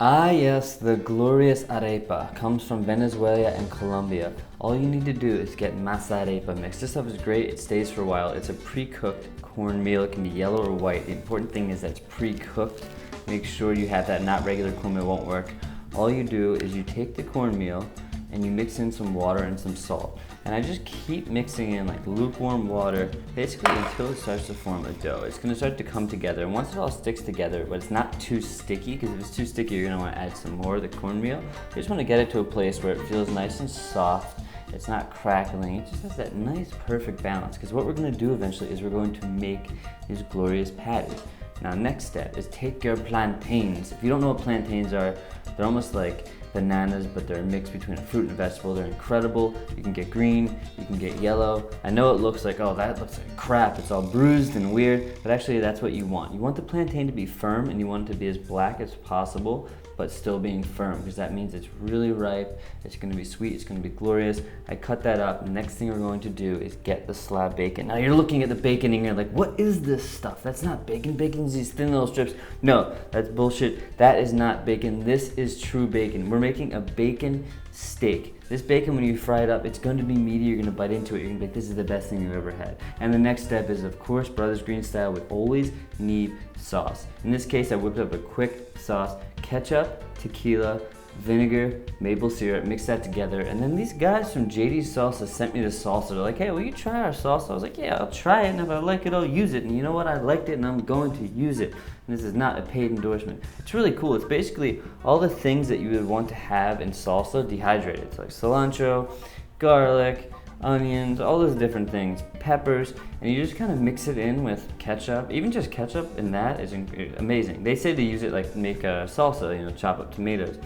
Ah yes, the glorious arepa comes from Venezuela and Colombia. All you need to do is get masa arepa mix. This stuff is great, it stays for a while. It's a pre-cooked cornmeal, it can be yellow or white. The important thing is that it's pre-cooked. Make sure you have that, not regular cornmeal won't work. All you do is you take the cornmeal and you mix in some water and some salt. And I just keep mixing in like lukewarm water, basically until it starts to form a dough. It's gonna start to come together, and once it all sticks together, but it's not too sticky, because if it's too sticky, you're gonna wanna add some more of the cornmeal. You just wanna get it to a place where it feels nice and soft, it's not crackling, it just has that nice, perfect balance. Because what we're gonna do eventually is we're going to make these glorious patties. Now, next step is take your plantains. If you don't know what plantains are, they're almost like bananas, but they're a mix between a fruit and a vegetable. They're incredible. You can get green, you can get yellow. I know it looks like, oh, that looks like crap. It's all bruised and weird, but actually that's what you want. You want the plantain to be firm, and you want it to be as black as possible, but still being firm, because that means it's really ripe, it's gonna be sweet, it's gonna be glorious. I cut that up. The next thing we're going to do is get the slab bacon. Now you're looking at the bacon and you're like, what is this stuff? That's not bacon. Bacon's these thin little strips. No, that's bullshit. That is not bacon. This is true bacon. We're making a bacon steak. This bacon, when you fry it up, it's going to be meaty. You're going to bite into it. You're going to be like, this is the best thing you've ever had. And the next step is, of course, Brothers Green style, we always need sauce. In this case, I whipped up a quick sauce, ketchup, tequila, vinegar, maple syrup, mix that together. And then these guys from JD's Salsa sent me the salsa. They're like, hey, will you try our salsa? I was like, yeah, I'll try it, and if I like it, I'll use it. And you know what? I liked it, and I'm going to use it. And this is not a paid endorsement. It's really cool. It's basically all the things that you would want to have in salsa dehydrated. It's like cilantro, garlic, onions, all those different things, peppers, and you just kind of mix it in with ketchup. Even just ketchup in that is amazing. They say to use it like make a salsa, you know, chop up tomatoes.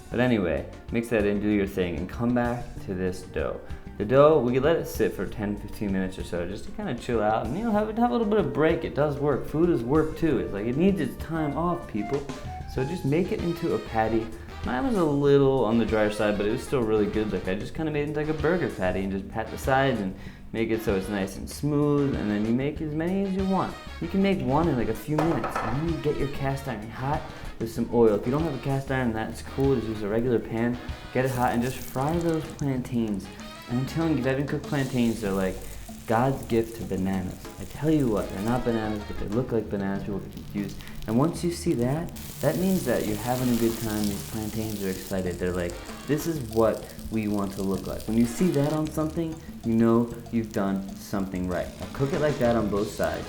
But anyway, mix that in, do your thing, and come back to this dough. The dough, we can let it sit for 10-15 minutes or so, just to kind of chill out, and you know, have a little bit of break. It does work. Food is work too. It's like, it needs its time off, people. So just make it into a patty. Mine was a little on the drier side, but it was still really good. Like, I just kind of made it into like a burger patty and just pat the sides and make it so it's nice and smooth, and then you make as many as you want. You can make one in like a few minutes, and then you get your cast iron hot with some oil. If you don't have a cast iron, that's cool. Just use a regular pan, get it hot, and just fry those plantains. And I'm telling you, if you haven't cooked plantains, they're like God's gift to bananas. I tell you what, they're not bananas, but they look like bananas. People get confused. And once you see that, that means that you're having a good time. These plantains are excited. They're like, this is what we want to look like. When you see that on something, you know you've done something right. Now cook it like that on both sides.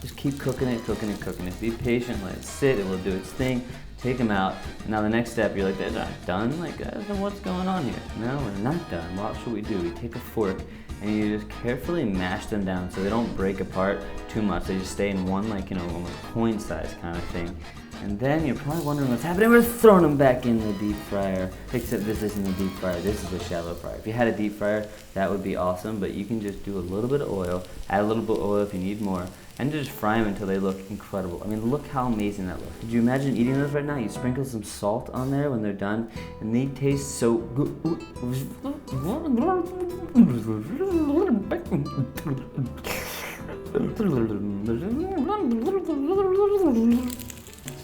Just keep cooking it, cooking it, cooking it. Be patient, let it sit, it will do its thing. Take them out, and now the next step, you're like, they're not done? Like, what's going on here? No, we're not done. What should we do? We take a fork, and you just carefully mash them down so they don't break apart too much. They just stay in one, like, you know, almost coin size kind of thing. And then you're probably wondering what's happening. We're throwing them back in the deep fryer. Except this isn't a deep fryer, this is a shallow fryer. If you had a deep fryer, that would be awesome, but you can just do a little bit of oil, add a little bit of oil if you need more, and just fry them until they look incredible. I mean, look how amazing that looks. Could you imagine eating those right now? You sprinkle some salt on there when they're done, and they taste so good.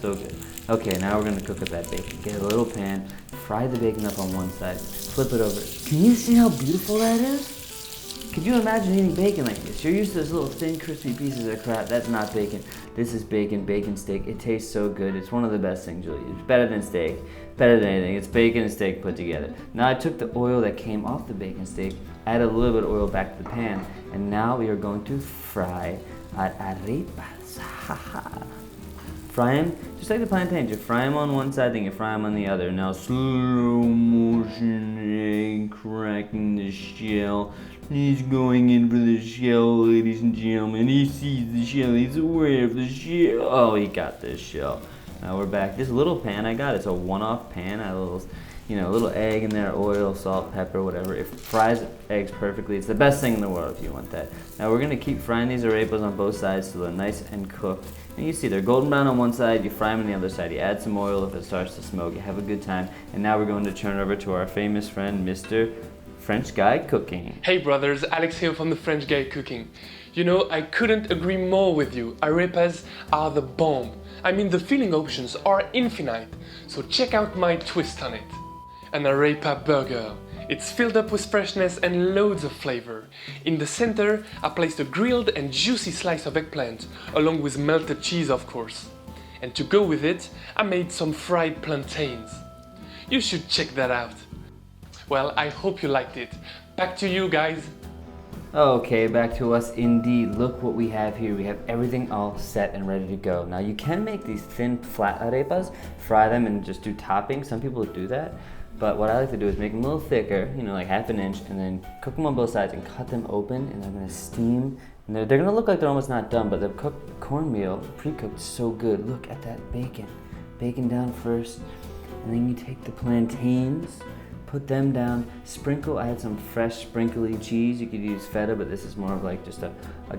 So good. Okay, now we're gonna cook up that bacon. Get a little pan, fry the bacon up on one side, flip it over. Can you see how beautiful that is? Could you imagine eating bacon like this? You're used to those little thin, crispy pieces of crap. That's not bacon. This is bacon, bacon steak. It tastes so good. It's one of the best things you'll eat. It's better than steak, better than anything. It's bacon and steak put together. Now I took the oil that came off the bacon steak, added a little bit of oil back to the pan, and now we are going to fry our arepas. Fry them just like the plantains. You fry them on one side, then you fry them on the other. Now slow motion egg cracking the shell. He's going in for the shell, ladies and gentlemen. He sees the shell. He's aware of the shell. Oh, he got this shell. Now we're back. This little pan I got, it's a one-off pan. I had a little, you know, a little egg in there, oil, salt, pepper, whatever. It fries eggs perfectly. It's the best thing in the world if you want that. Now we're gonna keep frying these arepas on both sides so they're nice and cooked. And you see they're golden brown on one side, you fry them on the other side. You add some oil if it starts to smoke. You have a good time. And now we're going to turn over to our famous friend, Mr. French Guy Cooking. Hey brothers, Alex here from the French Guy Cooking. You know, I couldn't agree more with you. Arepas are the bomb. I mean, the filling options are infinite, so check out my twist on it. An Arepa burger. It's filled up with freshness and loads of flavor. In the center, I placed a grilled and juicy slice of eggplant, along with melted cheese of course. And to go with it, I made some fried plantains. You should check that out. Well, I hope you liked it. Back to you guys. Okay, back to us indeed. Look what we have here. We have everything all set and ready to go. Now you can make these thin, flat arepas, fry them and just do toppings. Some people do that. But what I like to do is make them a little thicker, you know, like half an inch, and then cook them on both sides and cut them open, and they're gonna steam. And they're gonna look like they're almost not done, but the cooked cornmeal, pre-cooked, so good. Look at that bacon. Bacon down first, and then you take the plantains, put them down, sprinkle. I had some fresh sprinkly cheese. You could use feta, but this is more of like just a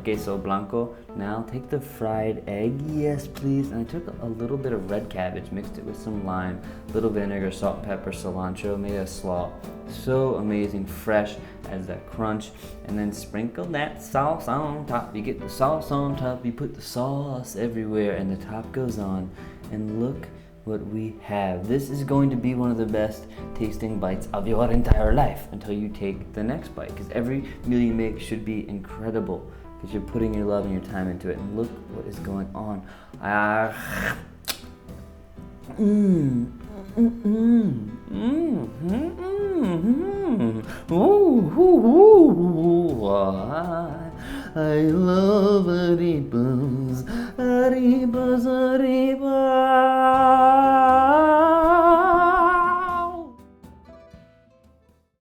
queso blanco. Now take the fried egg, yes please. And I took a little bit of red cabbage, mixed it with some lime, little vinegar, salt, pepper, cilantro, made a slaw. So amazing, fresh, has that crunch. And then sprinkle that sauce on top. You get the sauce on top, you put the sauce everywhere, and the top goes on. And look what we have. This is going to be one of the best tasting bites of your entire life until you take the next bite, because every meal you make should be incredible because you're putting your love and your time into it. And look what is going on. I love arepas, arepas, arepas.